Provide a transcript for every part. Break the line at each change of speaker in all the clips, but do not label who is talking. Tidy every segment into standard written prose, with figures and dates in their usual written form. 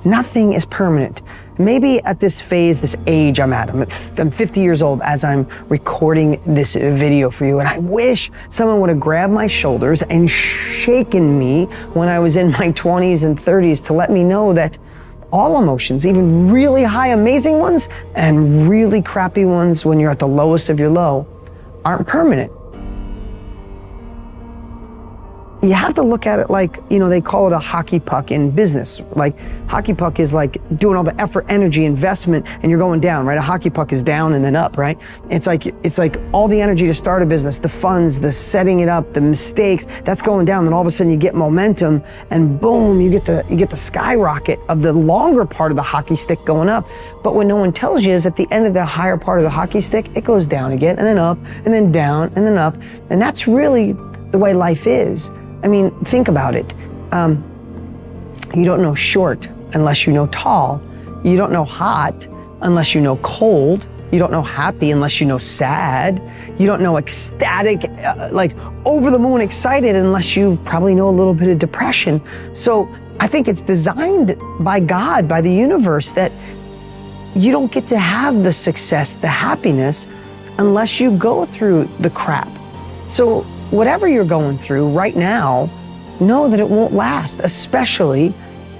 Nothing is permanent. Maybe at this phase, this age I'm at, I'm 50 years old as I'm recording this video for you, and I wish someone would have grabbed my shoulders and shaken me when I was in my 20s and 30s to let me know that all emotions, even really high, amazing ones, and really crappy ones when you're at the lowest of your low, aren't permanent. You have to look at it like, they call it a hockey puck in business. Like, hockey puck is like doing all the effort, energy, investment, and you're going down, right? A hockey puck is down and then up, right? It's like all the energy to start a business, the funds, the setting it up, the mistakes, that's going down. Then all of a sudden you get momentum, and boom, you get the skyrocket of the longer part of the hockey stick going up. But what no one tells you is at the end of the higher part of the hockey stick, it goes down again, and then up, and then down, and then up. And that's really the way life is. I mean, think about it. You don't know short unless you know tall. You don't know hot unless you know cold. You don't know happy unless you know sad. You don't know ecstatic, like over the moon excited, unless you probably know a little bit of depression. So I think it's designed by God, by the universe, that you don't get to have the success, the happiness, unless you go through the crap. So whatever you're going through right now, know that it won't last, especially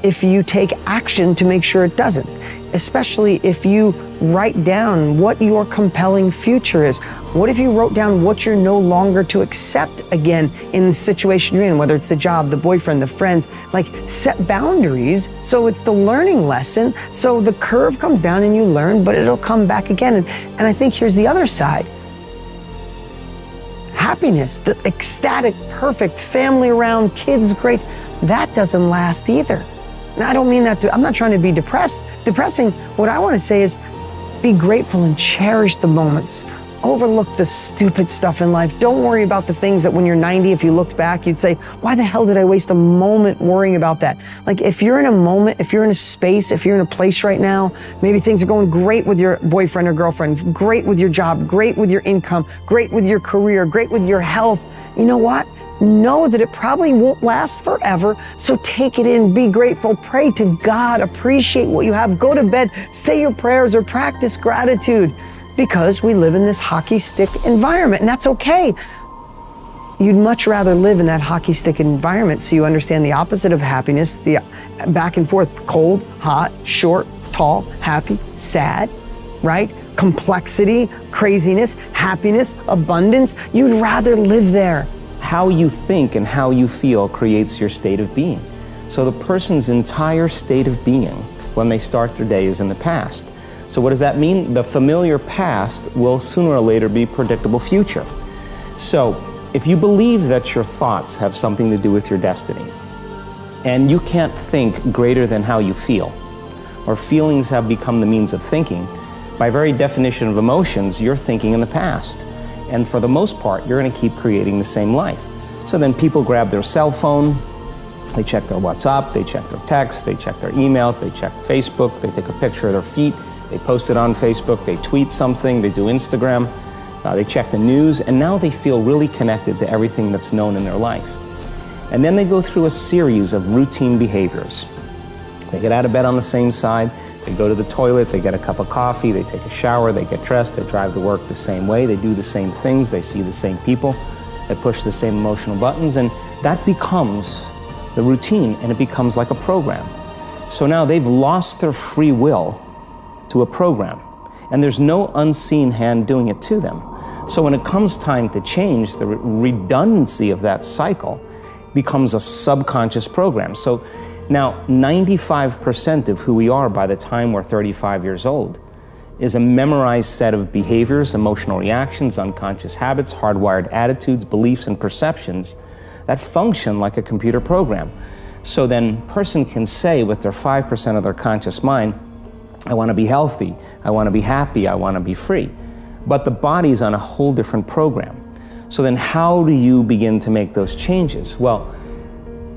if you take action to make sure it doesn't, especially if you write down what your compelling future is. What if you wrote down what you're no longer to accept again in the situation you're in, whether it's the job, the boyfriend, the friends, like set boundaries so it's the learning lesson, so the curve comes down and you learn, but it'll come back again. And I think here's the other side. Happiness, the ecstatic, perfect, family around, kids great, that doesn't last either. And I don't mean that I'm not trying to be depressing. What I want to say is be grateful and cherish the moments. Overlook the stupid stuff in life. Don't worry about the things that when you're 90, if you looked back, you'd say, why the hell did I waste a moment worrying about that? Like, if you're in a moment, if you're in a space, if you're in a place right now, maybe things are going great with your boyfriend or girlfriend, great with your job, great with your income, great with your career, great with your health. You know what? Know that it probably won't last forever. So take it in, be grateful, pray to God, appreciate what you have, go to bed, say your prayers or practice gratitude. Because we live in this hockey stick environment, and that's okay. You'd much rather live in that hockey stick environment so you understand the opposite of happiness, the back and forth, cold, hot, short, tall, happy, sad, right? Complexity, craziness, happiness, abundance. You'd rather live there.
How you think and how you feel creates your state of being. So the person's entire state of being when they start their day is in the past. So what does that mean? The familiar past will sooner or later be predictable future. So if you believe that your thoughts have something to do with your destiny, and you can't think greater than how you feel, or feelings have become the means of thinking, by very definition of emotions, you're thinking in the past. And for the most part, you're going to keep creating the same life. So then people grab their cell phone, they check their WhatsApp, they check their texts, they check their emails, they check Facebook, they take a picture of their feet, they post it on Facebook, they tweet something, they do Instagram, they check the news, and now they feel really connected to everything that's known in their life. And then they go through a series of routine behaviors. They get out of bed on the same side, they go to the toilet, they get a cup of coffee, they take a shower, they get dressed, they drive to work the same way, they do the same things, they see the same people, they push the same emotional buttons, and that becomes the routine, and it becomes like a program. So now they've lost their free will to a program, and there's no unseen hand doing it to them. So when it comes time to change, the redundancy of that cycle becomes a subconscious program. So now 95% of who we are by the time we're 35 years old is a memorized set of behaviors, emotional reactions, unconscious habits, hardwired attitudes, beliefs, and perceptions that function like a computer program. So then a person can say with their 5% of their conscious mind, I want to be healthy, I want to be happy, I want to be free. But the body's on a whole different program. So then how do you begin to make those changes? Well,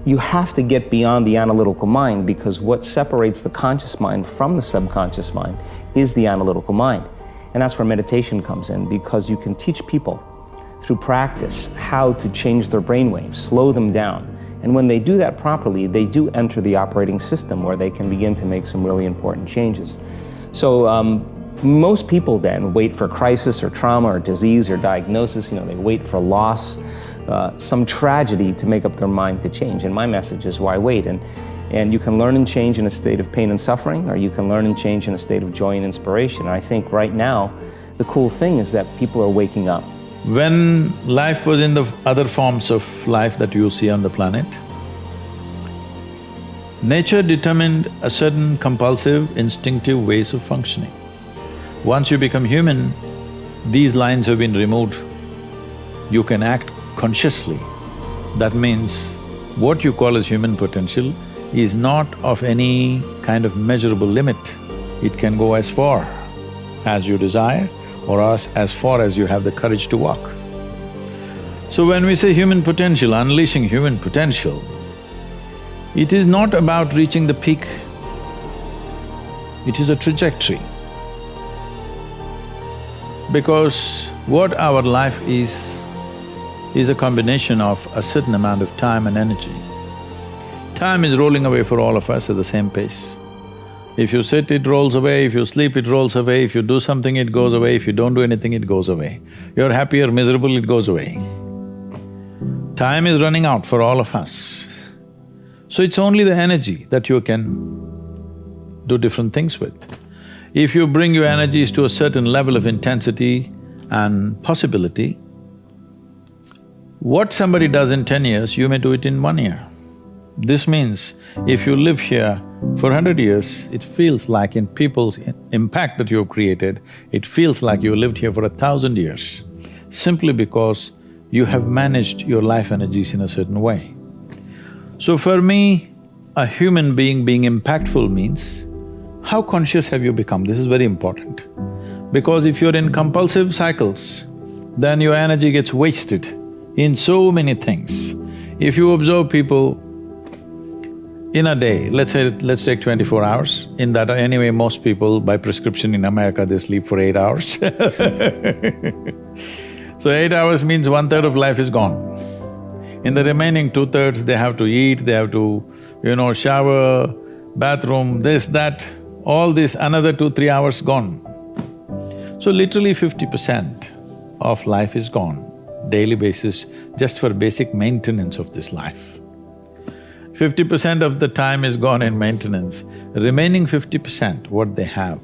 you have to get beyond the analytical mind, because what separates the conscious mind from the subconscious mind is the analytical mind. And that's where meditation comes in, because you can teach people through practice how to change their brainwaves, slow them down, And when they do that properly, they do enter the operating system where they can begin to make some really important changes. So most people then wait for crisis or trauma or disease or diagnosis. They wait for loss, some tragedy to make up their mind to change. And my message is, why wait? And you can learn and change in a state of pain and suffering, or you can learn and change in a state of joy and inspiration. And I think right now, the cool thing is that people are waking up.
When life was in the other forms of life that you see on the planet, nature determined a certain compulsive, instinctive ways of functioning. Once you become human, these lines have been removed. You can act consciously. That means what you call as human potential is not of any kind of measurable limit. It can go as far as you desire or as far as you have the courage to walk. So when we say human potential, unleashing human potential, it is not about reaching the peak, it is a trajectory. Because what our life is a combination of a certain amount of time and energy. Time is rolling away for all of us at the same pace. If you sit, it rolls away, if you sleep, it rolls away, if you do something, it goes away, if you don't do anything, it goes away. You're happy or miserable, it goes away. Time is running out for all of us. So it's only the energy that you can do different things with. If you bring your energies to a certain level of intensity and possibility, what somebody does in 10 years, you may do it in 1 year. This means if you live here for 100 years, it feels like in people's impact that you have created, it feels like you lived here for 1,000 years, simply because you have managed your life energies in a certain way. So for me, a human being impactful means, how conscious have you become? This is very important. Because if you're in compulsive cycles, then your energy gets wasted in so many things. If you observe people in a day, let's take 24 hours, in that anyway most people by prescription in America they sleep for 8 hours So 8 hours means 1/3 of life is gone. In the remaining 2/3 they have to eat, they have to, shower, bathroom, this, that, all this, another 2-3 hours gone. So literally 50% of life is gone, daily basis, just for basic maintenance of this life. 50% of the time is gone in maintenance, remaining 50%, what they have.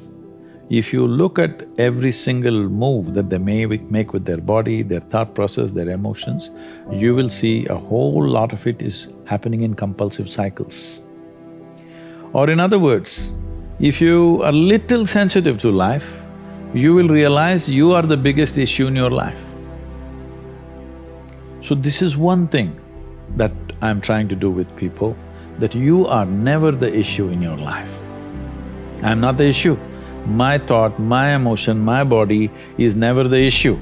If you look at every single move that they may make with their body, their thought process, their emotions, you will see a whole lot of it is happening in compulsive cycles. Or in other words, if you are little sensitive to life, you will realize you are the biggest issue in your life. So this is one thing that I'm trying to do with people, that you are never the issue in your life. I'm not the issue. My thought, my emotion, my body is never the issue.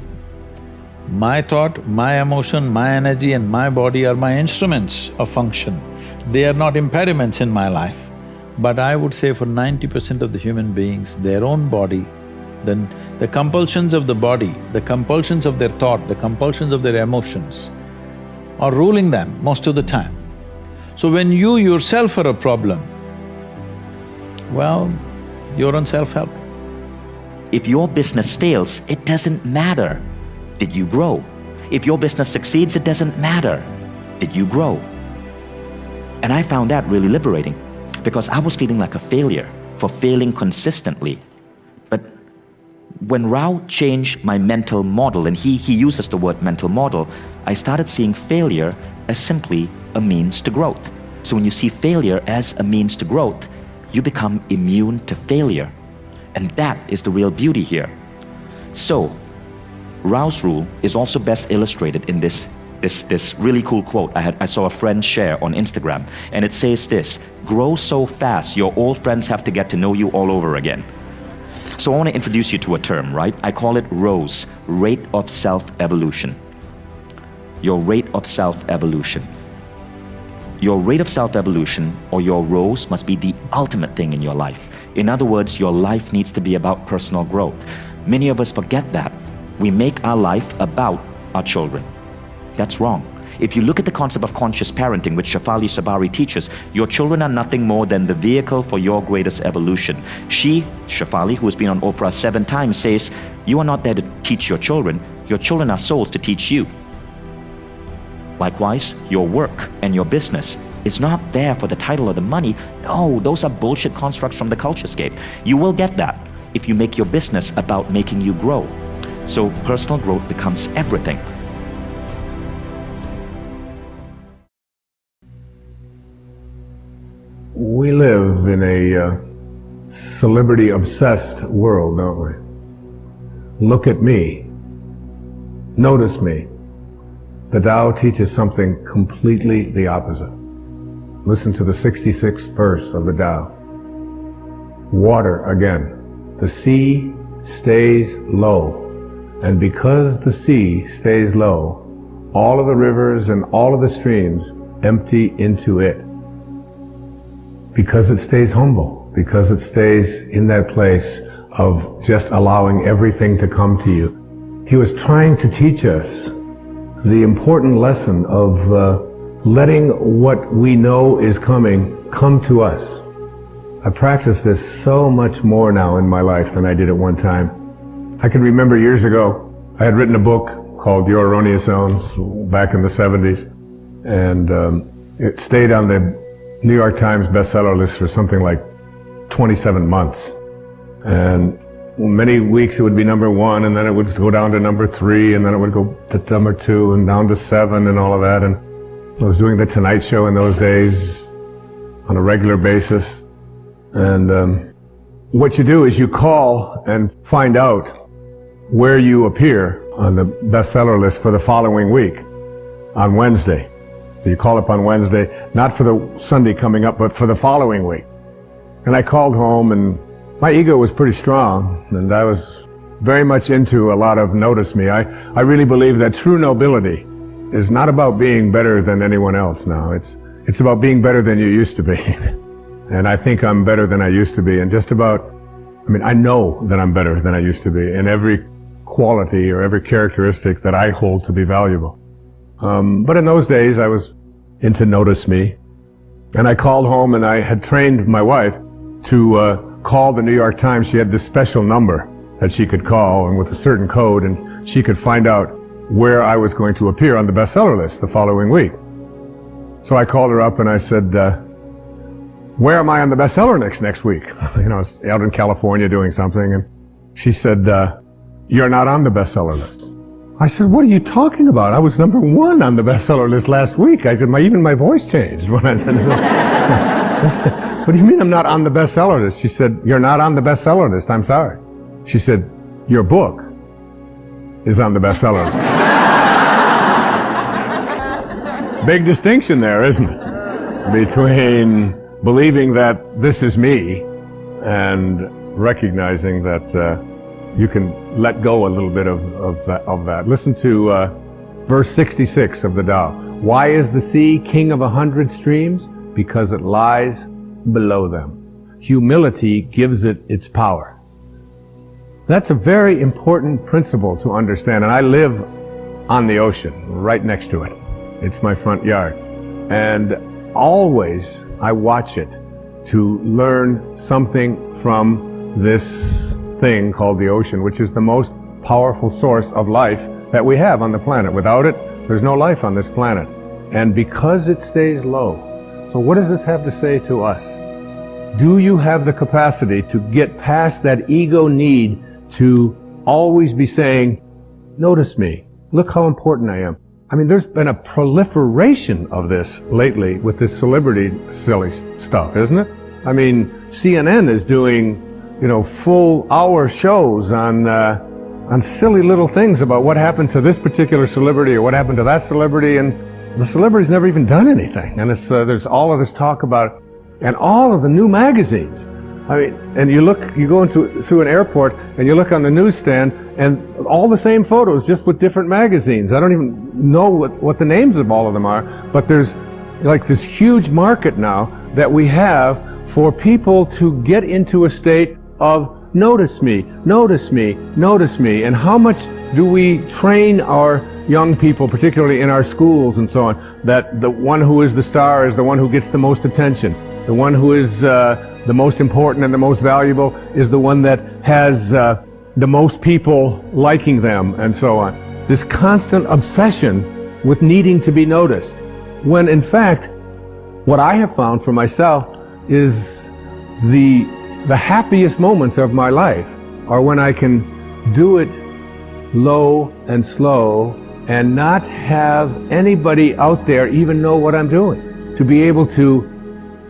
My thought, my emotion, my energy and my body are my instruments of function. They are not impediments in my life. But I would say for 90% of the human beings, their own body, then the compulsions of the body, the compulsions of their thought, the compulsions of their emotions are ruling them most of the time. So when you yourself are a problem, well, you're on self-help.
If your business fails, it doesn't matter. Did you grow? If your business succeeds, it doesn't matter. Did you grow? And I found that really liberating, because I was feeling like a failure for failing consistently. But when Rao changed my mental model, and he uses the word mental model, I started seeing failure as simply a means to growth. So when you see failure as a means to growth, you become immune to failure. And that is the real beauty here. So, Rao's rule is also best illustrated in this really cool quote I saw a friend share on Instagram, and it says this: grow so fast your old friends have to get to know you all over again. So I want to introduce you to a term, right? I call it ROSE, rate of self-evolution. Your rate of self-evolution. Your rate of self-evolution, or your ROSE, must be the ultimate thing in your life. In other words, your life needs to be about personal growth. Many of us forget that. We make our life about our children. That's wrong. If you look at the concept of conscious parenting, which Shefali Sabari teaches, your children are nothing more than the vehicle for your greatest evolution. She, Shefali, who has been on Oprah 7 times, says, you are not there to teach your children are souls to teach you. Likewise, your work and your business is not there for the title or the money. No, those are bullshit constructs from the culturescape. You will get that if you make your business about making you grow. So personal growth becomes everything.
We live in a celebrity-obsessed world, don't we? Look at me. Notice me. The Tao teaches something completely the opposite. Listen to the 66th verse of the Tao. Water again. The sea stays low. And because the sea stays low, all of the rivers and all of the streams empty into it. Because it stays humble. Because it stays in that place of just allowing everything to come to you. He was trying to teach us the important lesson of letting what we know is coming come to us. I practice this so much more now in my life than I did at one time. I can remember years ago, I had written a book called Your Erroneous Zones back in the 70s, and it stayed on the New York Times bestseller list for something like 27 months. And many weeks it would be number 1, and then it would go down to number 3, and then it would go to number 2, and down to 7, and all of that. And I was doing the Tonight Show in those days on a regular basis. And what you do is you call and find out where you appear on the bestseller list for the following week on Wednesday. So you call up on Wednesday, not for the Sunday coming up, but for the following week. And I called home, and my ego was pretty strong, and I was very much into a lot of notice me. I really believe that true nobility is not about being better than anyone else now. It's about being better than you used to be. And I think I'm better than I used to be. And I know that I'm better than I used to be in every quality or every characteristic that I hold to be valuable. But in those days, I was into notice me. And I called home, and I had trained my wife to call the New York Times. She had this special number that she could call, and with a certain code, and she could find out where I was going to appear on the bestseller list the following week. So I called her up and I said, where am I on the bestseller list next week? I was out in California doing something, and she said, you're not on the bestseller list. I said, what are you talking about? I was number 1 on the bestseller list last week. I said, even my voice changed when I said, what do you mean I'm not on the bestseller list? She said, you're not on the bestseller list. I'm sorry. She said, your book is on the bestseller list. Big distinction there, isn't it? Between believing that this is me and recognizing that you can let go a little bit of that. Listen to verse 66 of the Tao. Why is the sea king of 100 streams? Because it lies below them. Humility gives it its power. That's a very important principle to understand. And I live on the ocean, right next to it. It's my front yard. And always I watch it to learn something from this thing called the ocean, which is the most powerful source of life that we have on the planet. Without it, there's no life on this planet. And because it stays low. So what does this have to say to us? Do you have the capacity to get past that ego need to always be saying, notice me, look how important I am? There's been a proliferation of this lately with this celebrity silly stuff, isn't it? CNN is doing, full hour shows on silly little things about what happened to this particular celebrity or what happened to that celebrity, and the celebrity's never even done anything. And there's all of this talk about it, and all of the new magazines. And you go through an airport and you look on the newsstand, and all the same photos, just with different magazines. I don't even know what the names of all of them are, but there's like this huge market now that we have for people to get into a state of notice me, notice me, notice me. And how much do we train our young people, particularly in our schools and so on, that the one who is the star is the one who gets the most attention. The one who is the most important and the most valuable is the one that has the most people liking them and so on. This constant obsession with needing to be noticed. When in fact, what I have found for myself is the happiest moments of my life are when I can do it low and slow and not have anybody out there even know what I'm doing. To be able to,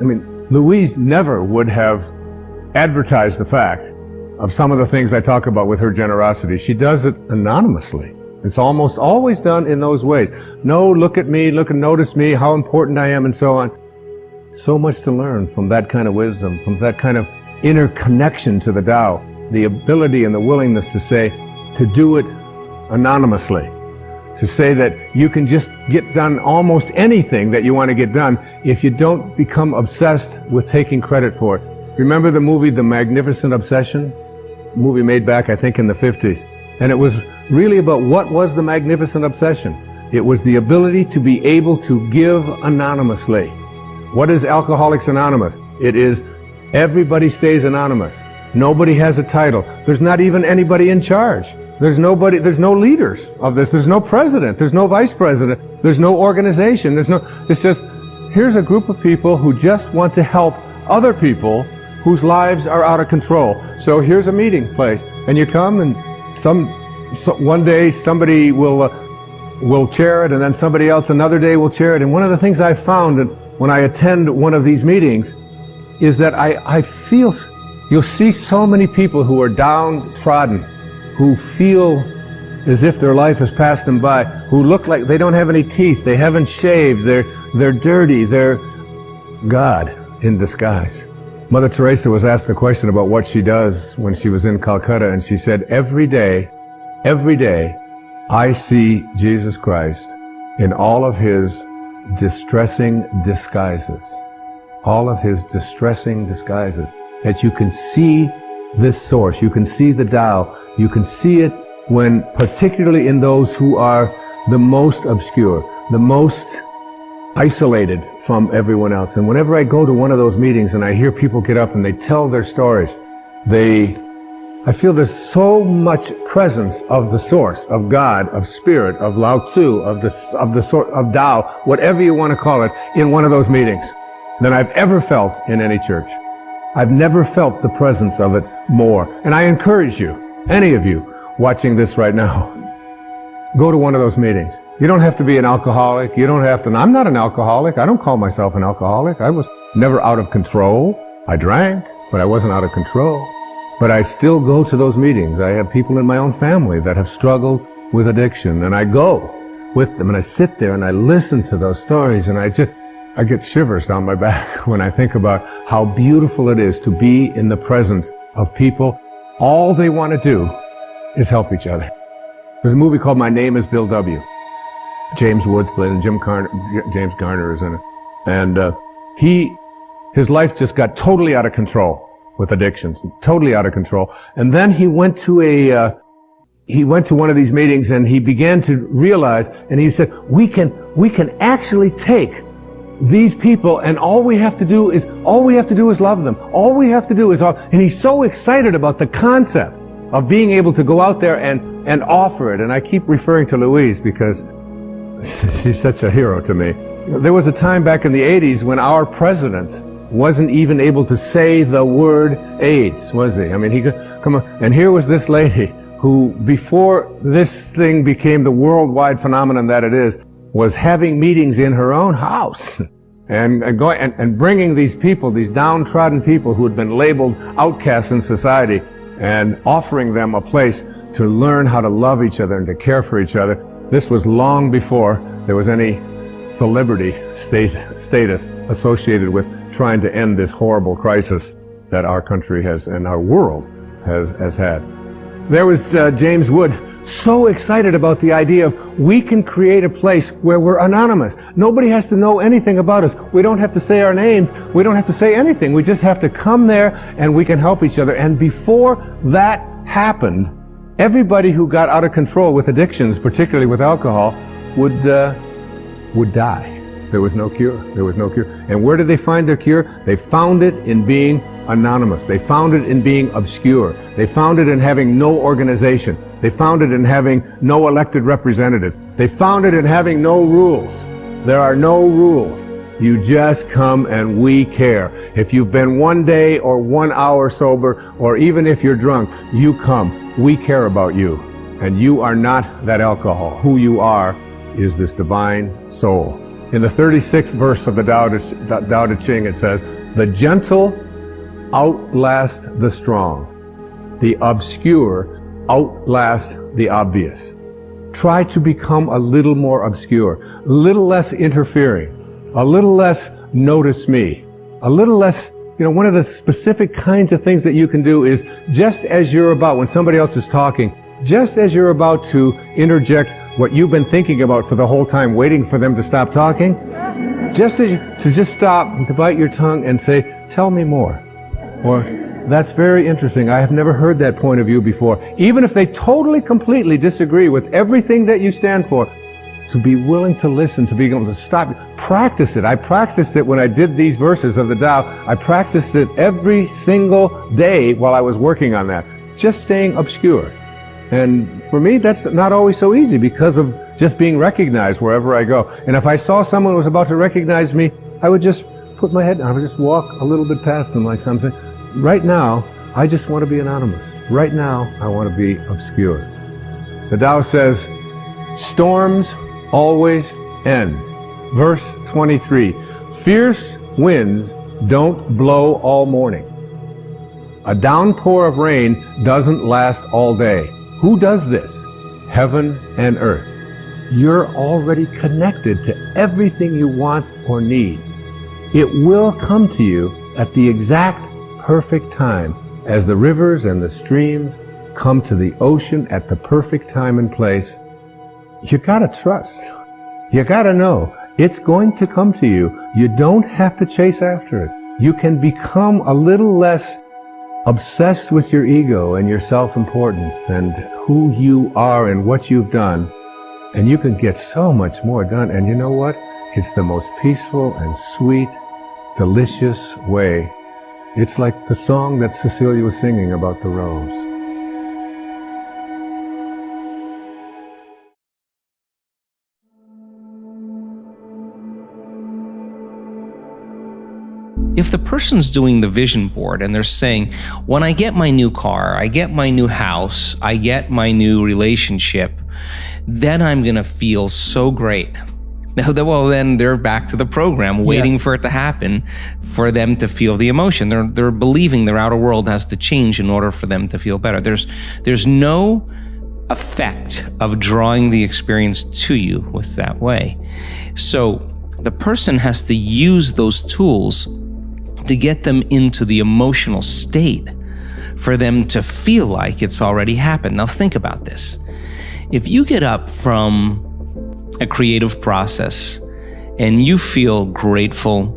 I mean, Louise never would have advertised the fact of some of the things I talk about with her generosity. She does it anonymously. It's almost always done in those ways. No, look at me, look and notice me, how important I am, and so on. So much to learn from that kind of wisdom, from that kind of inner connection to the Tao. The ability and the willingness to say, to do it anonymously. To say that you can just get done almost anything that you want to get done if you don't become obsessed with taking credit for it. Remember the movie The Magnificent Obsession? A movie made back, I think, in the 50s. And it was really about what was the magnificent obsession. It was the ability to be able to give anonymously. What is Alcoholics Anonymous? It is everybody stays anonymous. Nobody has a title. There's not even anybody in charge. There's nobody, there's no leaders of this. There's no president. There's no vice president. There's no organization. It's just, here's a group of people who just want to help other people whose lives are out of control. So here's a meeting place, and you come, and one day somebody will chair it, and then somebody else another day will chair it. And one of the things I found when I attend one of these meetings is that I feel, you'll see so many people who are downtrodden, who feel as if their life has passed them by, who look like they don't have any teeth, they haven't shaved, they're dirty, they're God in disguise. Mother Teresa was asked a question about what she does when she was in Calcutta, and she said, every day, I see Jesus Christ in all of his distressing disguises. All of his distressing disguises. That you can see this source, you can see the Tao, you can see it when, particularly in those who are the most obscure, the most isolated from everyone else. And whenever I go to one of those meetings and I hear people get up and they tell their stories, I feel there's so much presence of the source, of God, of spirit, of Lao Tzu, of Tao, whatever you want to call it, in one of those meetings than I've ever felt in any church. I've never felt the presence of it more. And I encourage you, any of you watching this right now, go to one of those meetings. You don't have to be an alcoholic. You don't have to. I'm not an alcoholic. I don't call myself an alcoholic. I was never out of control. I drank, but I wasn't out of control. But I still go to those meetings. I have people in my own family that have struggled with addiction, and I go with them, and I sit there and I listen to those stories, and I get shivers down my back when I think about how beautiful it is to be in the presence of people. All they want to do is help each other. There's a movie called My Name is Bill W. James Woods played it, and James Garner is in it. And his life just got totally out of control with addictions, totally out of control. And then he went to one of these meetings, and he began to realize, and he said, we can actually take these people, and all we have to do is love them. All we have to do is, and he's so excited about the concept of being able to go out there and offer it. And I keep referring to Louise because she's such a hero to me. There was a time back in the 80s when our president wasn't even able to say the word AIDS, was he? I mean, he could come on. And here was this lady who, before this thing became the worldwide phenomenon that it is, was having meetings in her own house and bringing these people, these downtrodden people who had been labeled outcasts in society, and offering them a place to learn how to love each other and to care for each other. This was long before there was any celebrity status associated with trying to end this horrible crisis that our country has and our world has had. There was James Wood, so excited about the idea of we can create a place where we're anonymous. Nobody has to know anything about us. We don't have to say our names. We don't have to say anything. We just have to come there and we can help each other. And before that happened, Everybody who got out of control with addictions, particularly with alcohol, would die. There was no cure. There was no cure. And where did they find their cure? They found it in being anonymous. They found it in being obscure. They found it in having no organization. They found it in having no elected representative. They found it in having no rules. There are no rules. You just come and we care. If you've been 1 day or 1 hour sober, or even if you're drunk, you come. We care about you. And you are not that alcohol. Who you are is this divine soul. In the 36th verse of the Tao Te Ching, it says, "The gentle outlast the strong. The obscure outlast the obvious." Try to become a little more obscure, a little less interfering, a little less notice me, a little less, one of the specific kinds of things that you can do is just as you're about, when somebody else is talking, just as you're about to interject what you've been thinking about for the whole time, waiting for them to stop talking, just stop, to bite your tongue and say, "Tell me more." Or, "That's very interesting. I have never heard that point of view before." Even if they totally, completely disagree with everything that you stand for, to be willing to listen, to be able to stop. Practice it. I practiced it when I did these verses of the Tao. I practiced it every single day while I was working on that. Just staying obscure. And for me, that's not always so easy because of just being recognized wherever I go. And if I saw someone who was about to recognize me, I would just put my head down. I would just walk a little bit past them like something. Right now, I just want to be anonymous. Right now, I want to be obscure. The Tao says, storms always end. Verse 23, fierce winds don't blow all morning. A downpour of rain doesn't last all day. Who does this? Heaven and earth. You're already connected to everything you want or need. It will come to you at the exact perfect time, as the rivers and the streams come to the ocean at the perfect time and place. You gotta trust. You gotta know it's going to come to you. You don't have to chase after it. You can become a little less obsessed with your ego and your self-importance and who you are and what you've done, and you can get so much more done. And you know what? It's the most peaceful and sweet, delicious way. It's like the song that Cecilia was singing about the rose.
If the person's doing the vision board and they're saying, when I get my new car, I get my new house, I get my new relationship, then I'm going to feel so great. Well, then they're back to the program, waiting for it to happen, for them to feel the emotion. They're believing their outer world has to change in order for them to feel better. There's no effect of drawing the experience to you with that way. So the person has to use those tools to get them into the emotional state for them to feel like it's already happened. Now think about this. If you get up from a creative process and you feel grateful,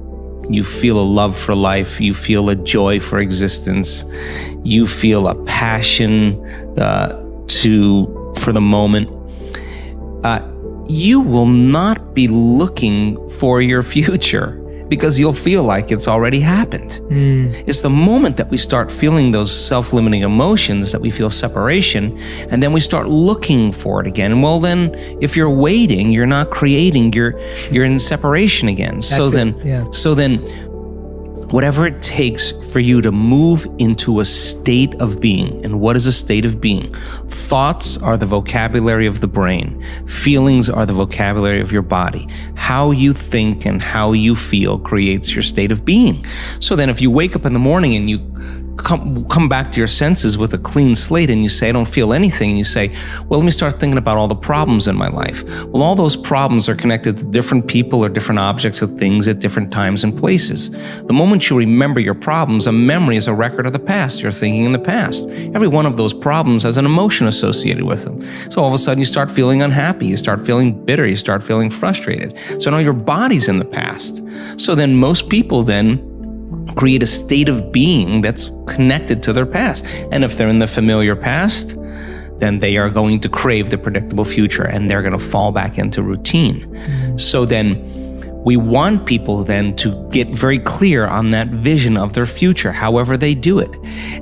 you feel a love for life, you feel a joy for existence, you feel a passion for the moment, you will not be looking for your future, because you'll feel like it's already happened. It's the moment that we start feeling those self-limiting emotions that we feel separation, and then we start looking for it again. Well, then, if you're waiting, you're not creating, you're in separation again. So then, whatever it takes for you to move into a state of being. And what is a state of being? Thoughts are the vocabulary of the brain. Feelings are the vocabulary of your body. How you think and how you feel creates your state of being. So then if you wake up in the morning and you come back to your senses with a clean slate and you say, I don't feel anything, and you say, well, let me start thinking about all the problems in my life. Well, all those problems are connected to different people or different objects or things at different times and places. The moment you remember your problems, a memory is a record of the past. You're thinking in the past. Every one of those problems has an emotion associated with them. So all of a sudden you start feeling unhappy, you start feeling bitter, you start feeling frustrated. So now your body's in the past. So then most people then create a state of being that's connected to their past. And if they're in the familiar past, then they are going to crave the predictable future and they're going to fall back into routine. So then we want people then to get very clear on that vision of their future, however they do it,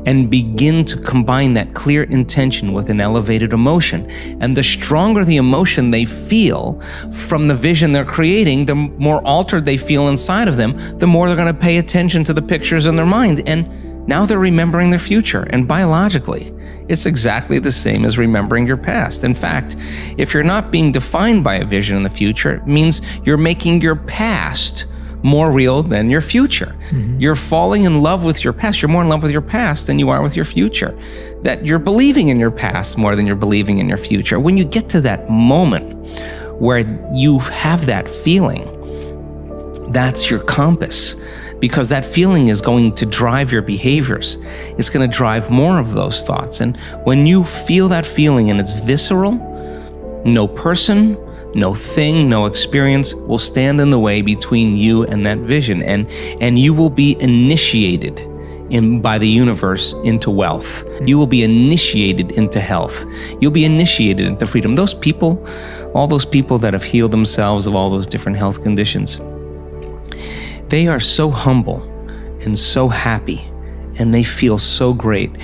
and begin to combine that clear intention with an elevated emotion. And the stronger the emotion they feel from the vision they're creating, the more altered they feel inside of them, the more they're going to pay attention to the pictures in their mind. And now they're remembering their future. And biologically, it's exactly the same as remembering your past. In fact, if you're not being defined by a vision in the future, it means you're making your past more real than your future. You're falling in love with your past. You're more in love with your past than you are with your future. That you're believing in your past more than you're believing in your future. When you get to that moment where you have that feeling, that's your compass. Because that feeling is going to drive your behaviors. It's going to drive more of those thoughts. And when you feel that feeling and it's visceral, no person, no thing, no experience will stand in the way between you and that vision. And you will be initiated by the universe into wealth. You will be initiated into health. You'll be initiated into freedom. Those people, all those people that have healed themselves of all those different health conditions, they are so humble and so happy, and they feel so great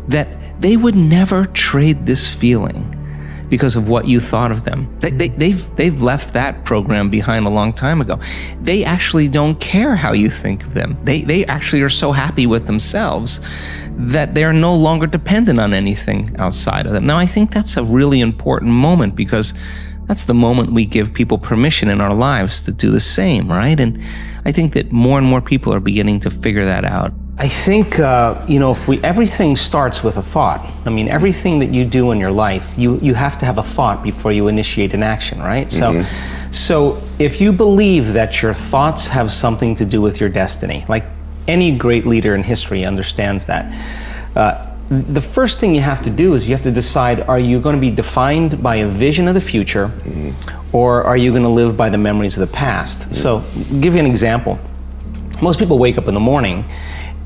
that they would never trade this feeling because of what you thought of them. They've left that program behind a long time ago. They actually don't care how you think of them. They actually are so happy with themselves that they're no longer dependent on anything outside of them. Now, I think that's a really important moment, because that's the moment we give people permission in our lives to do the same, right? And I think that more and more people are beginning to figure that out. I think, everything starts with a thought. I mean, everything that you do in your life, you have to have a thought before you initiate an action, right? So if you believe that your thoughts have something to do with your destiny, like any great leader in history understands that, the first thing you have to do is you have to decide, are you going to be defined by a vision of the future, or are you going to live by the memories of the past? So, I'll give you an example. Most people wake up in the morning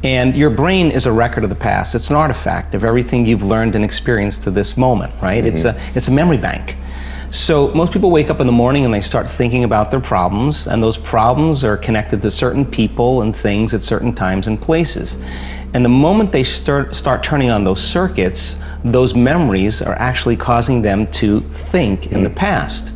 and your brain is a record of the past. It's an artifact of everything you've learned and experienced to this moment, right? It's a memory bank. So most people wake up in the morning and they start thinking about their problems, and those problems are connected to certain people and things at certain times and places. And the moment they start turning on those circuits, those memories are actually causing them to think in the past.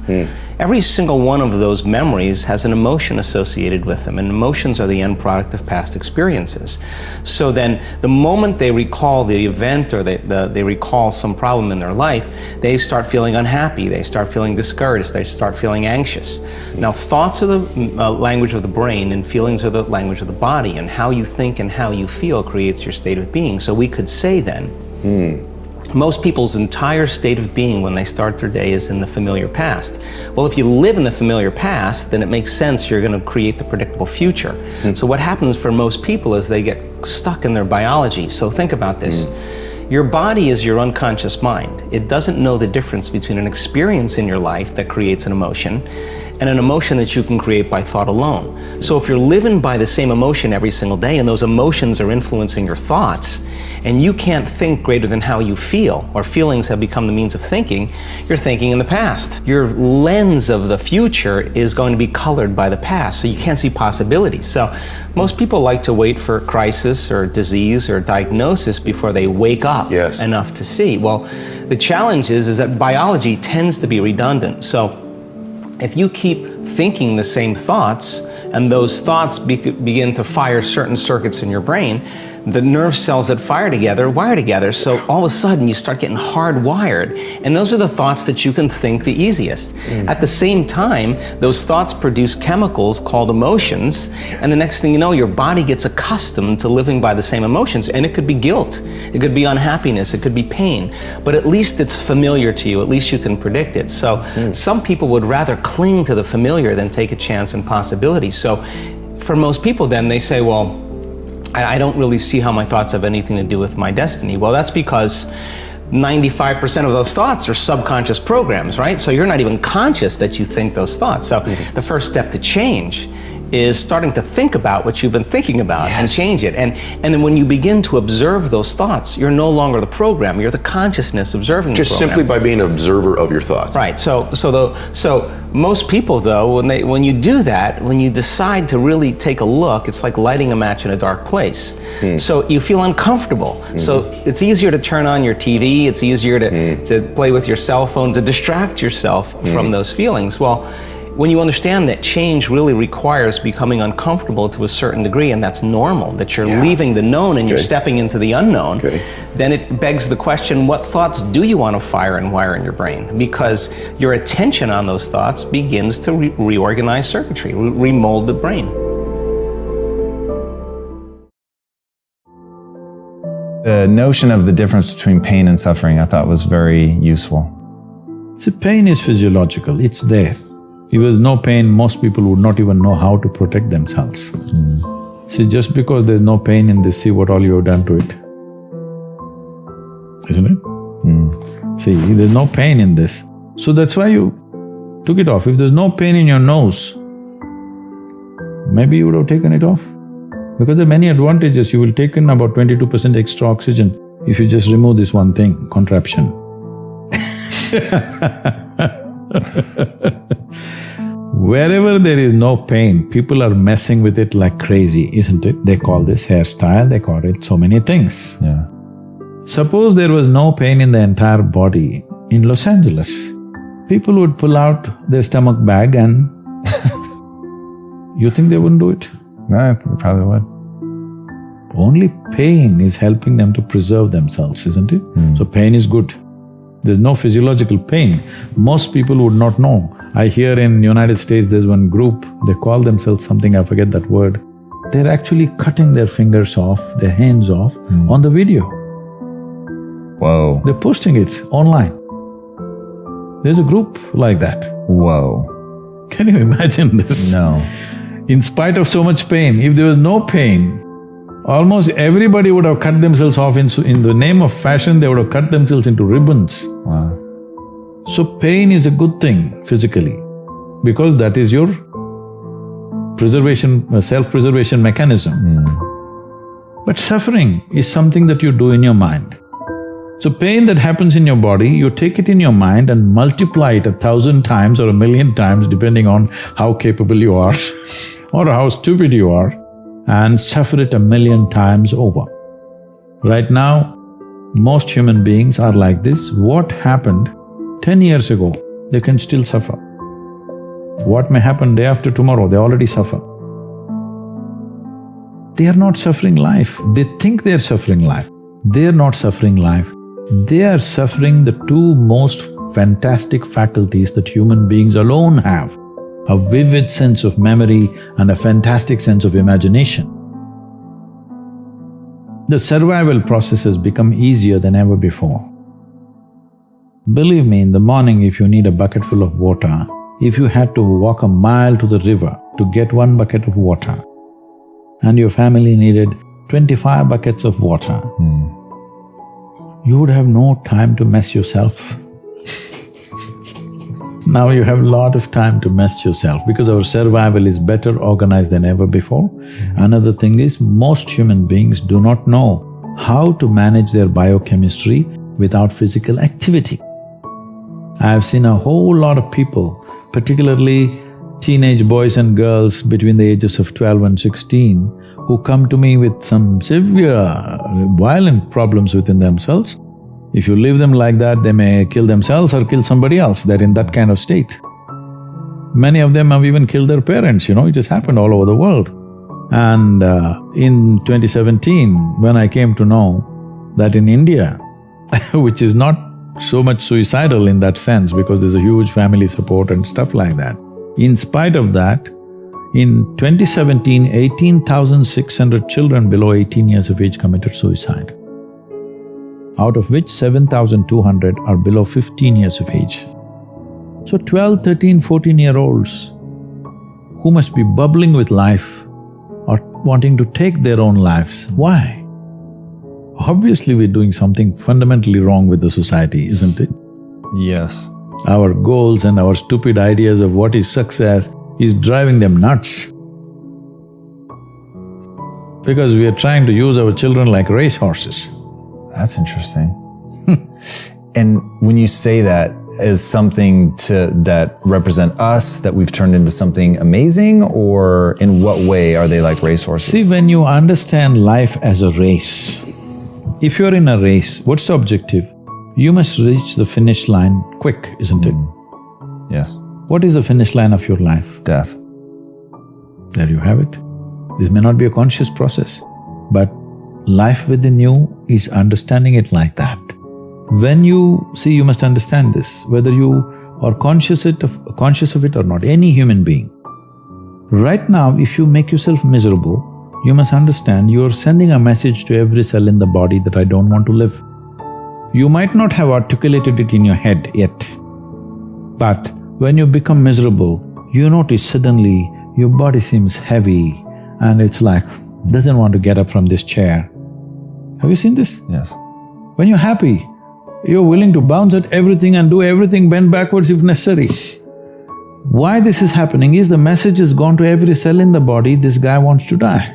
Every single one of those memories has an emotion associated with them, and emotions are the end product of past experiences. So then the moment they recall the event, or they recall some problem in their life, they start feeling unhappy, they start feeling discouraged, they start feeling anxious. Now, thoughts are the language of the brain, and feelings are the language of the body, and how you think and how you feel creates your state of being. So we could say then, most people's entire state of being when they start their day is in the familiar past. Well, if you live in the familiar past, then it makes sense you're going to create the predictable future. So what happens for most people is they get stuck in their biology. So think about this. Your body is your unconscious mind. It doesn't know the difference between an experience in your life that creates an emotion and an emotion that you can create by thought alone. So if you're living by the same emotion every single day, and those emotions are influencing your thoughts, and you can't think greater than how you feel, or feelings have become the means of thinking, you're thinking in the past. Your lens of the future is going to be colored by the past, so you can't see possibilities. So most people like to wait for crisis or disease or diagnosis before they wake up enough to see. Well, the challenge is that biology tends to be redundant. So if you keep thinking the same thoughts, and those thoughts begin to fire certain circuits in your brain, the nerve cells that fire together wire together, so all of a sudden you start getting hardwired, and those are the thoughts that you can think the easiest. At the same time, those thoughts produce chemicals called emotions, and the next thing you know, your body gets accustomed to living by the same emotions, and it could be guilt, it could be unhappiness, it could be pain, but at least it's familiar to you, at least you can predict it. So some people would rather cling to the familiar than take a chance in possibility. So for most people then, they say, well, I don't really see how my thoughts have anything to do with my destiny. Well, that's because 95% of those thoughts are subconscious programs, right? So you're not even conscious that you think those thoughts. So the first step to change is starting to think about what you've been thinking about and change it. And then when you begin to observe those thoughts, you're no longer the program, you're the consciousness observing
Just
the program.
simply by being an observer of your thoughts.
Right. So most people, though, when you do that, when you decide to really take a look, it's like lighting a match in a dark place. So you feel uncomfortable. So it's easier to turn on your TV. It's easier to play with your cell phone, to distract yourself from those feelings. Well, when you understand that change really requires becoming uncomfortable to a certain degree, and that's normal, that you're leaving the known and you're stepping into the unknown, then it begs the question, what thoughts do you want to fire and wire in your brain? Because your attention on those thoughts begins to reorganize circuitry, remold the brain.
The notion of the difference between pain and suffering I thought was very useful.
See, pain is physiological, it's there. If there's no pain, most people would not even know how to protect themselves. See, just because there's no pain in this, see what all you have done to it. Isn't it? See, there's no pain in this. So that's why you took it off. If there's no pain in your nose, maybe you would have taken it off. Because there are many advantages. You will take in about 22% extra oxygen if you just remove this one thing, contraption. Wherever there is no pain, people are messing with it like crazy, isn't it? They call this hairstyle, they call it so many things.
Yeah.
Suppose there was no pain in the entire body in Los Angeles, people would pull out their stomach bag and you think they wouldn't do it?
No, they probably would.
Only pain is helping them to preserve themselves, isn't it? So pain is good. There's no physiological pain. Most people would not know. I hear in United States there's one group, they call themselves something, I forget that word. They're actually cutting their fingers off, their hands off on the video.
Whoa.
They're posting it online. There's a group like that.
Whoa.
Can you imagine this?
No.
In spite of so much pain, if there was no pain, almost everybody would have cut themselves off in the name of fashion, they would have cut themselves into ribbons.
Wow.
So pain is a good thing physically, because that is your preservation, self-preservation mechanism. But suffering is something that you do in your mind. So pain that happens in your body, you take it in your mind and multiply it 1,000 times or 1,000,000 times depending on how capable you are or how stupid you are, and suffer it 1,000,000 times over. Right now, most human beings are like this. What happened 10 years ago, they can still suffer. What may happen day after tomorrow, they already suffer. They are not suffering life, they think they are suffering life. They are not suffering life, they are suffering the two most fantastic faculties that human beings alone have. A vivid sense of memory and a fantastic sense of imagination. The survival process has become easier than ever before. Believe me, in the morning if you need a bucket full of water, if you had to walk a mile to the river to get one bucket of water, and your family needed 25 buckets of water, you would have no time to mess yourself. Now you have a lot of time to mess yourself because our survival is better organized than ever before. Another thing is, most human beings do not know how to manage their biochemistry without physical activity. I have seen a whole lot of people, particularly teenage boys and girls between the ages of 12 and 16, who come to me with some severe, violent problems within themselves. If you leave them like that, they may kill themselves or kill somebody else. They're in that kind of state. Many of them have even killed their parents, it just happened all over the world. And in 2017, when I came to know that in India, which is not so much suicidal in that sense because there's a huge family support and stuff like that, in spite of that, in 2017, 18,600 children below 18 years of age committed suicide, out of which 7,200 are below 15 years of age. So 12, 13, 14-year-olds who must be bubbling with life are wanting to take their own lives. Why? Obviously we're doing something fundamentally wrong with the society, isn't it?
Yes.
Our goals and our stupid ideas of what is success is driving them nuts. Because we are trying to use our children like racehorses.
That's interesting. And when you say that as something that represent us, that we've turned into something amazing, or in what way are they like racehorses?
See, when you understand life as a race, if you're in a race, what's the objective? You must reach the finish line quick, isn't it?
Yes.
What is the finish line of your life?
Death.
There you have it. This may not be a conscious process, but life within you is understanding it like that. When you… see, you must understand this, whether you are conscious of it or not, any human being. Right now, if you make yourself miserable, you must understand you are sending a message to every cell in the body that I don't want to live. You might not have articulated it in your head yet, but when you become miserable, you notice suddenly your body seems heavy and it's like, doesn't want to get up from this chair. Have you seen this?
Yes.
When you're happy, you're willing to bounce at everything and do everything, bend backwards if necessary. Why this is happening is the message has gone to every cell in the body, this guy wants to die.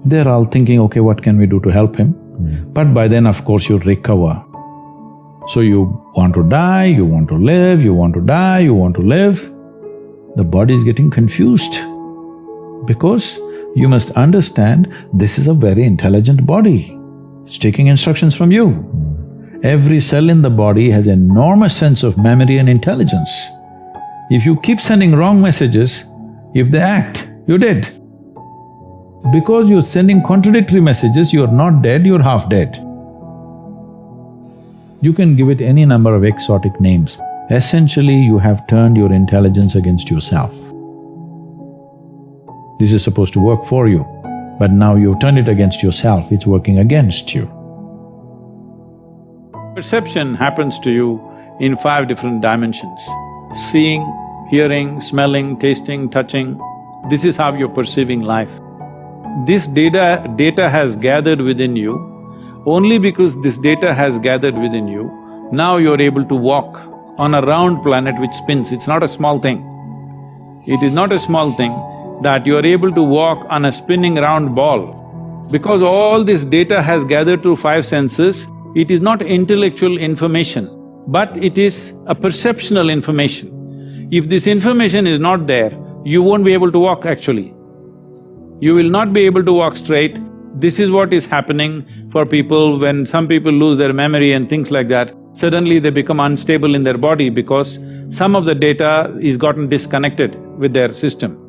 They're all thinking, okay, what can we do to help him? But by then, of course, you recover. So you want to die, you want to live, you want to die, you want to live. The body is getting confused because you must understand this is a very intelligent body. It's taking instructions from you. Every cell in the body has an enormous sense of memory and intelligence. If you keep sending wrong messages, if they act, you're dead. Because you're sending contradictory messages, you're not dead, you're half dead. You can give it any number of exotic names. Essentially, you have turned your intelligence against yourself. This is supposed to work for you, but now you've turned it against yourself, it's working against you. Perception happens to you in 5 different dimensions. Seeing, hearing, smelling, tasting, touching, this is how you're perceiving life. This data has gathered within you. Only because this data has gathered within you, now you're able to walk on a round planet which spins. It's not a small thing. It is not a small thing that you're able to walk on a spinning round ball. Because all this data has gathered through 5 senses, it is not intellectual information, but it is a perceptual information. If this information is not there, you won't be able to walk actually. You will not be able to walk straight. This is what is happening for people when some people lose their memory and things like that. Suddenly they become unstable in their body because some of the data is gotten disconnected with their system.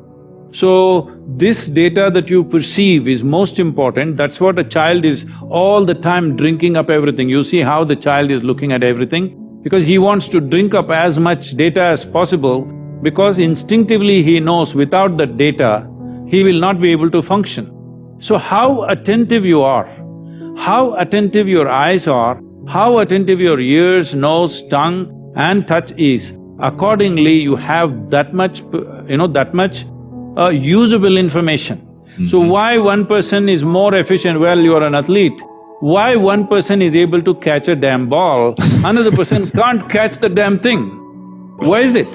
So, this data that you perceive is most important. That's what a child is all the time drinking up everything. You see how the child is looking at everything? Because he wants to drink up as much data as possible because instinctively he knows without the data, he will not be able to function. So how attentive you are, how attentive your eyes are, how attentive your ears, nose, tongue and touch is, accordingly you have that much, usable information. So why one person is more efficient? Well, you are an athlete. Why one person is able to catch a damn ball, another person can't catch the damn thing? Why is it?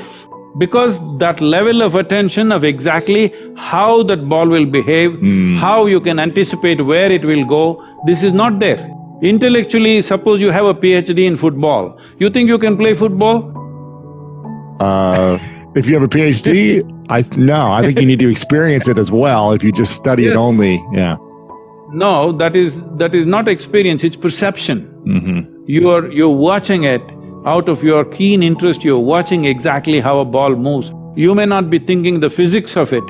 Because that level of attention of exactly how that ball will behave, how you can anticipate where it will go, this is not there. Intellectually, suppose you have a PhD in football, you think you can play football?
If you have a PhD, no, I think you need to experience it as well. If you just study it only, yeah.
No, that is not experience, it's perception. You're watching it. Out of your keen interest, you're watching exactly how a ball moves. You may not be thinking the physics of it,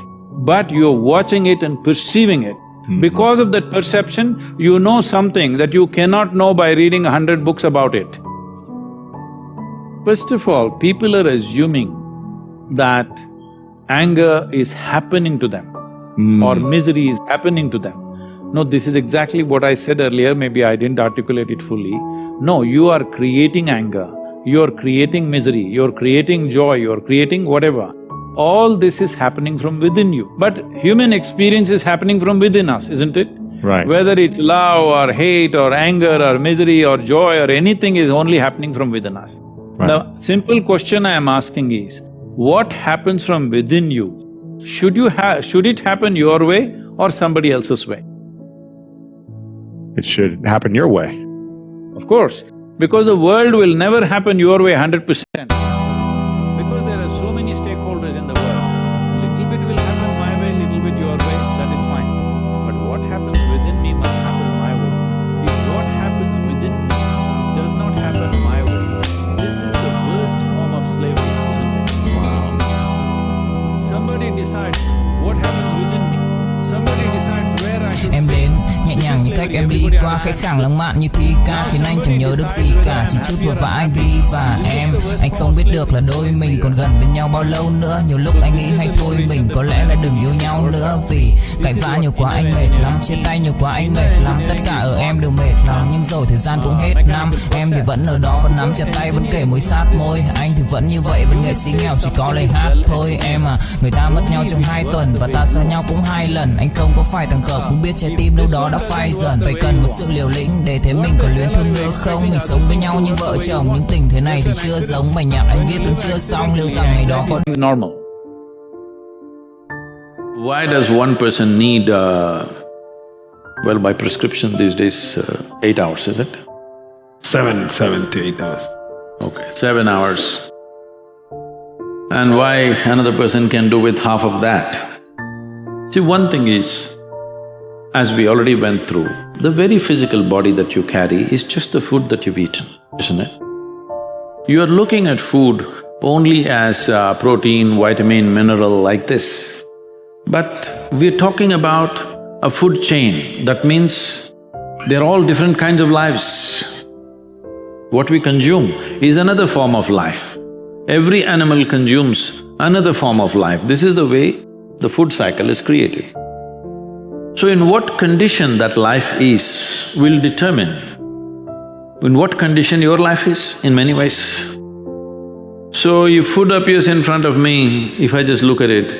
but you're watching it and perceiving it. Because of that perception, you know something that you cannot know by reading 100 books about it. First of all, people are assuming that anger is happening to them or misery is happening to them. No, this is exactly what I said earlier, maybe I didn't articulate it fully. No, you are creating anger. You're creating misery, you're creating joy, you're creating whatever. All this is happening from within you. But human experience is happening from within us, isn't it?
Right.
Whether it's love or hate or anger or misery or joy or anything is only happening from within us.
Right.
The simple question I am asking is, what happens from within you? Should it happen your way or somebody else's way?
It should happen your way.
Of course, because the world will never happen your way 100%. Because there are so many stakeholders in the world, little bit will happen my way, little bit your way, that is fine. But what happens within me must happen my way. If what happens within me does not happen my way, this is the worst form of slavery, isn't it? Wow. Somebody decides what happens within me. Somebody decides where I should
Em
sit.
đến nhẹ nhàng như cách em đi qua cái khẳng lãng mạn như thi ca, khiến anh chẳng nhớ được gì cả, chỉ chút vội vã anh ghi. Và anh không biết được là đôi mình còn gần bên nhau bao lâu nữa. Nhiều lúc anh nghĩ hay thôi mình có lẽ là đừng yêu nhau nữa, vì cãi vã nhiều quá anh mệt lắm, chia tay nhiều quá anh mệt lắm. Tất cả ở em đều mệt lắm, nhưng rồi thời gian cũng hết năm. Em thì vẫn ở đó, vẫn nắm chặt tay, vẫn kể môi sát môi. Anh thì vẫn như vậy, vẫn nghệ sĩ nghèo chỉ có lời hát thôi. Em à, người ta mất nhau trong 2 tuần và ta xa nhau cũng 2 lần. Anh không có phải thằng khờ, cũng biết trái tim đâu đó đã phai dần. Phải cần một sự liều lĩnh để thấy mình còn luyến thương nữa không. Mình sống với nhau như vợ chồng, nhưng tình thế này thì chưa giống. Bài nhạc anh viết vẫn chưa xong, liệu rằng ngày đó có
Normal. Why does one person need, well, by prescription these days, 8 hours, is it?
Seven to 8 hours.
Okay, 7 hours. And why another person can do with half of that? See, one thing is, as we already went through, the very physical body that you carry is just the food that you've eaten, isn't it? You are looking at food only as protein, vitamin, mineral like this. But we're talking about a food chain. That means they're all different kinds of lives. What we consume is another form of life. Every animal consumes another form of life. This is the way the food cycle is created. So in what condition that life is will determine in what condition your life is in many ways. So if food appears in front of me, if I just look at it,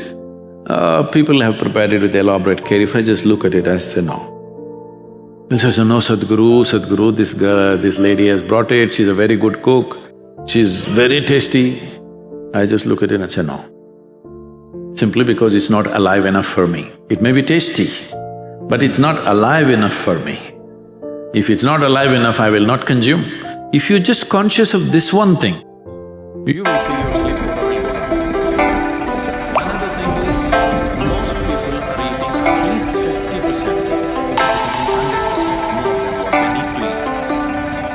people have prepared it with elaborate care. If I just look at it, I say no. They'll say, no, Sadhguru, this girl, this lady has brought it, she's a very good cook, she's very tasty. I just look at it and say no. Simply because it's not alive enough for me. It may be tasty, but it's not alive enough for me. If it's not alive enough, I will not consume. If you're just conscious of this one thing, you will see your sleep recovering. Another thing is, most people are eating at least 50%, 50% means 100% more than what they need to eat.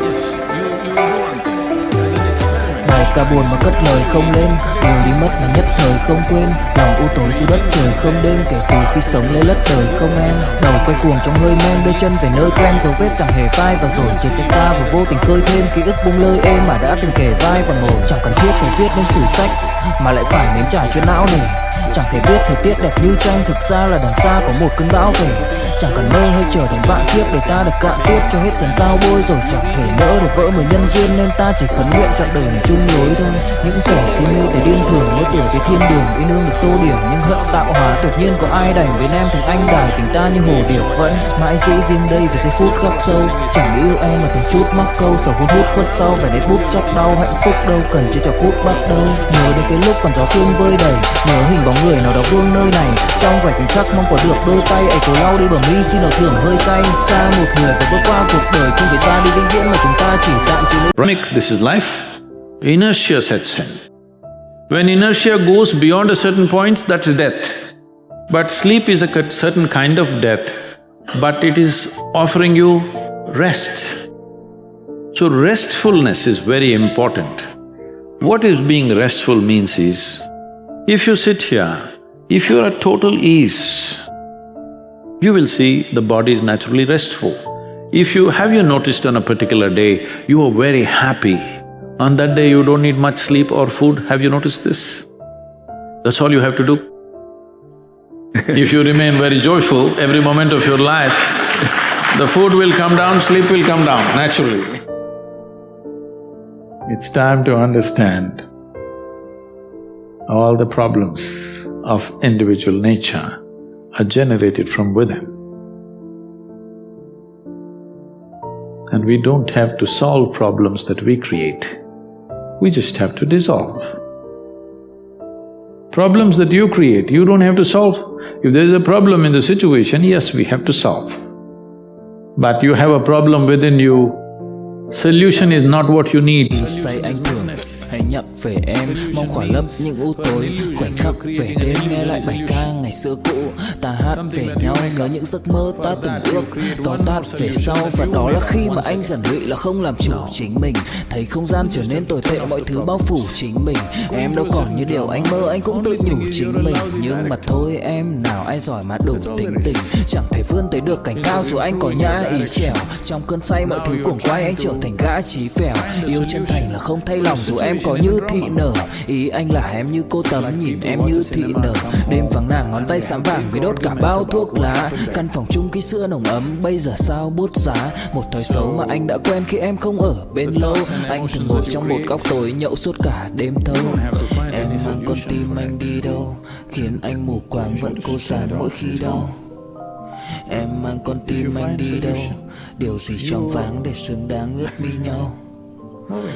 Yes, you do one thing, as an experiment.
bài ca buồn mà cất lời không lên, người đi mất mà nhất thời không quên. Lòng u tối dưới đất trời không đêm, kể từ khi sống lấy lất đời không em. Đầu quay cuồng trong hơi men, đôi chân về nơi quen, dấu vết chẳng hề phai. Và rồi trượt tay ra và vô tình khơi thêm ký ức bung lơi êm mà đã từng kể vai và ngồi. Chẳng cần thiết phải viết nên sử sách mà lại phải nếm trải chuyện não nề. Chẳng thể biết thời tiết đẹp như tranh, thực ra là đằng xa có một cơn bão về. Chẳng cần mơ hay chờ đến vạn kiếp để ta được cạn tiếp cho hết thần giao bôi. Rồi chẳng thể nỡ được vỡ 10 nhân duyên, nên ta chỉ khấn nguyện chọn đời chung lối thôi. Những kẻ si mê tới điên thường mơ tưởng cái thiên đường yêu nương được tô điểm, nhưng hận tạo hóa tuyệt nhiên có ai đành bên em thành anh đài tình ta như hồ điệp vẫn mãi giữ riêng đây về giây phút khắc sâu. Chẳng yêu em mà từng chút mắc câu sầu hút hút khuất sau phải đến bút chắc đau hạnh phúc đâu cần chỉ cho phút bắt đầu. Nhớ đến cái lúc còn gió sương vơi đầy, nhớ hình bóng người nào đó vương nơi này. Trong vài khoảnh khắc mong có được đôi tay ấy cố lau đi bờ mi khi nào thường hơi cay. Xa một người phải bước qua cuộc đời không phải xa đi vĩnh viễn mà chúng ta chỉ tạm chịu lấy.
This is life. Inertia sets in. When inertia goes beyond a certain point, that's death. But sleep is a certain kind of death, but it is offering you rest. So restfulness is very important. What is being restful means is, if you sit here, if you're at total ease, you will see the body is naturally restful. Have you noticed on a particular day, you are very happy, on that day you don't need much sleep or food, have you noticed this? That's all you have to do. If you remain very joyful every moment of your life, the food will come down, sleep will come down naturally. It's time to understand all the problems of individual nature are generated from within. And we don't have to solve problems that we create, we just have to dissolve. Problems that you create, you don't have to solve. If there is a problem in the situation, yes, we have to solve. But you have a problem within you, solution is not what you need.
Say anh thường hãy nhắc về em, mong khỏa lấp những u tối, khoảnh khắc về đêm nghe lại bài ca ngày xưa cũ. Ta hát về nhau nhớ những giấc mơ ta từng ước, tóm tắt về sau. Và đó là khi mà anh dần lụy là không làm chủ chính mình, thấy không gian trở nên tồi tệ, mọi thứ bao phủ chính mình. Em đâu còn như điều anh mơ, anh cũng tự nhủ chính mình. Nhưng mà thôi em, nào ai giỏi mà đủ tính tình, chẳng thể vươn tới được cảnh cao dù anh có nhã ý trèo. Trong cơn say mọi thứ cuồng quay, anh trở thành gã chí phèo. Yêu chân thành là không thay lòng dù em có như thị nở. Ý anh là em như cô tấm, nhìn em như thị nở. Đêm vắng nàng ngón tay xám vàng vì đốt cả bao thuốc lá. Căn phòng chung khi xưa nồng ấm, bây giờ sao bút giá. Một thói xấu mà anh đã quen khi em không ở bên lâu. Anh thường ngồi trong một góc tối nhậu suốt cả đêm thâu. Em mang con tim anh đi đâu, khiến anh mù quáng vẫn cô giàn mỗi khi đau. Em mang con tim anh đi đâu, điều gì trong váng để xứng đáng ướt mi nhau.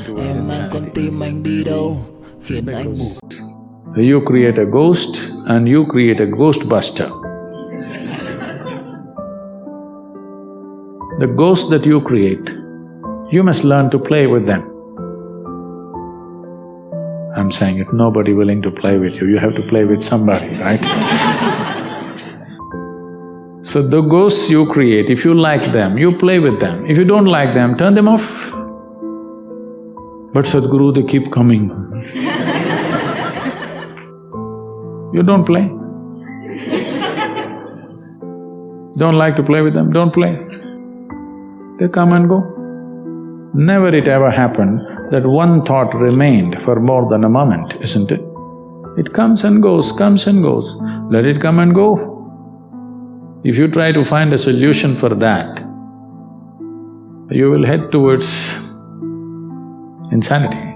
Em mang con tim anh đi đâu, khiến anh mù.
You create a ghost and you create a ghostbuster. The ghosts that you create, you must learn to play with them. I'm saying if nobody willing to play with you, you have to play with somebody, right? So the ghosts you create, if you like them, you play with them. If you don't like them, turn them off. But Sadhguru, they keep coming. You don't play. Don't like to play with them, don't play. They come and go. Never it ever happened that one thought remained for more than a moment, isn't it? It comes and goes, comes and goes. Let it come and go. If you try to find a solution for that, you will head towards insanity.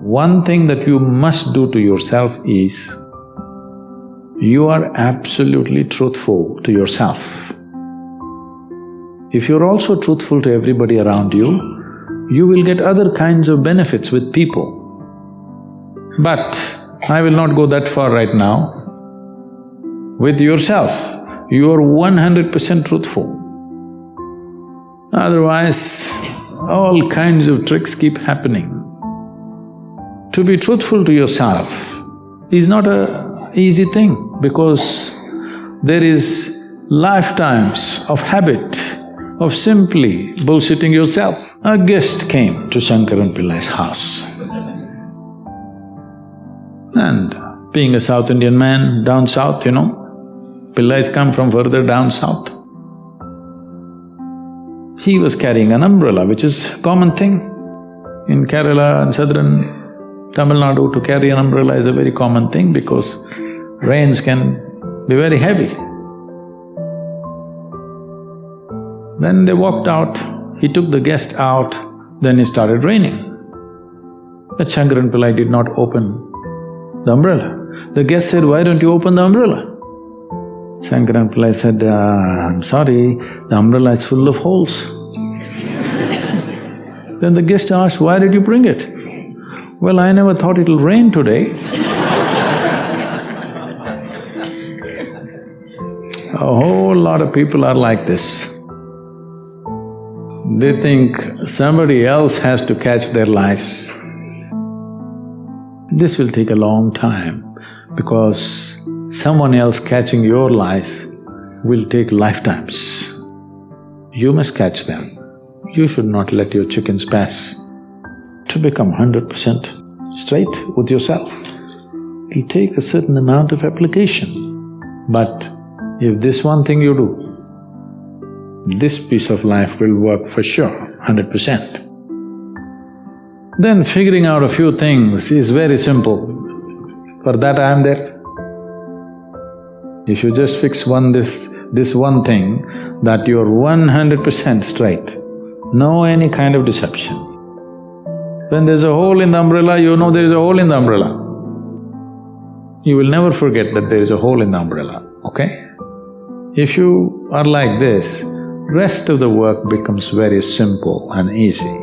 One thing that you must do to yourself is, you are absolutely truthful to yourself. If you're also truthful to everybody around you, you will get other kinds of benefits with people. But I will not go that far right now. With yourself, you are 100% truthful. Otherwise, all kinds of tricks keep happening. To be truthful to yourself is not an easy thing because there is lifetimes of habit of simply bullshitting yourself. A guest came to Shankaran Pillai's house. And being a South Indian man, down south, you know, Pillais come from further down south. He was carrying an umbrella, which is a common thing. In Kerala and southern Tamil Nadu, to carry an umbrella is a very common thing because rains can be very heavy. Then they walked out, he took the guest out, then it started raining. But Shankaran Pillai did not open the umbrella. The guest said, "Why don't you open the umbrella?" Shankaran Pillai said, "I'm sorry, the umbrella is full of holes." Then the guest asked, "Why did you bring it?" "Well, I never thought it'll rain today." A whole lot of people are like this. They think somebody else has to catch their lice. This will take a long time because someone else catching your lice will take lifetimes. You must catch them. You should not let your chickens pass. To become 100% straight with yourself, it'll take a certain amount of application. But if this one thing you do, this piece of life will work for sure, 100%. Then figuring out a few things is very simple. For that I am there. If you just fix this one thing, that you're 100% straight, no any kind of deception. When there's a hole in the umbrella, you know there is a hole in the umbrella. You will never forget that there is a hole in the umbrella, okay? If you are like this, rest of the work becomes very simple and easy.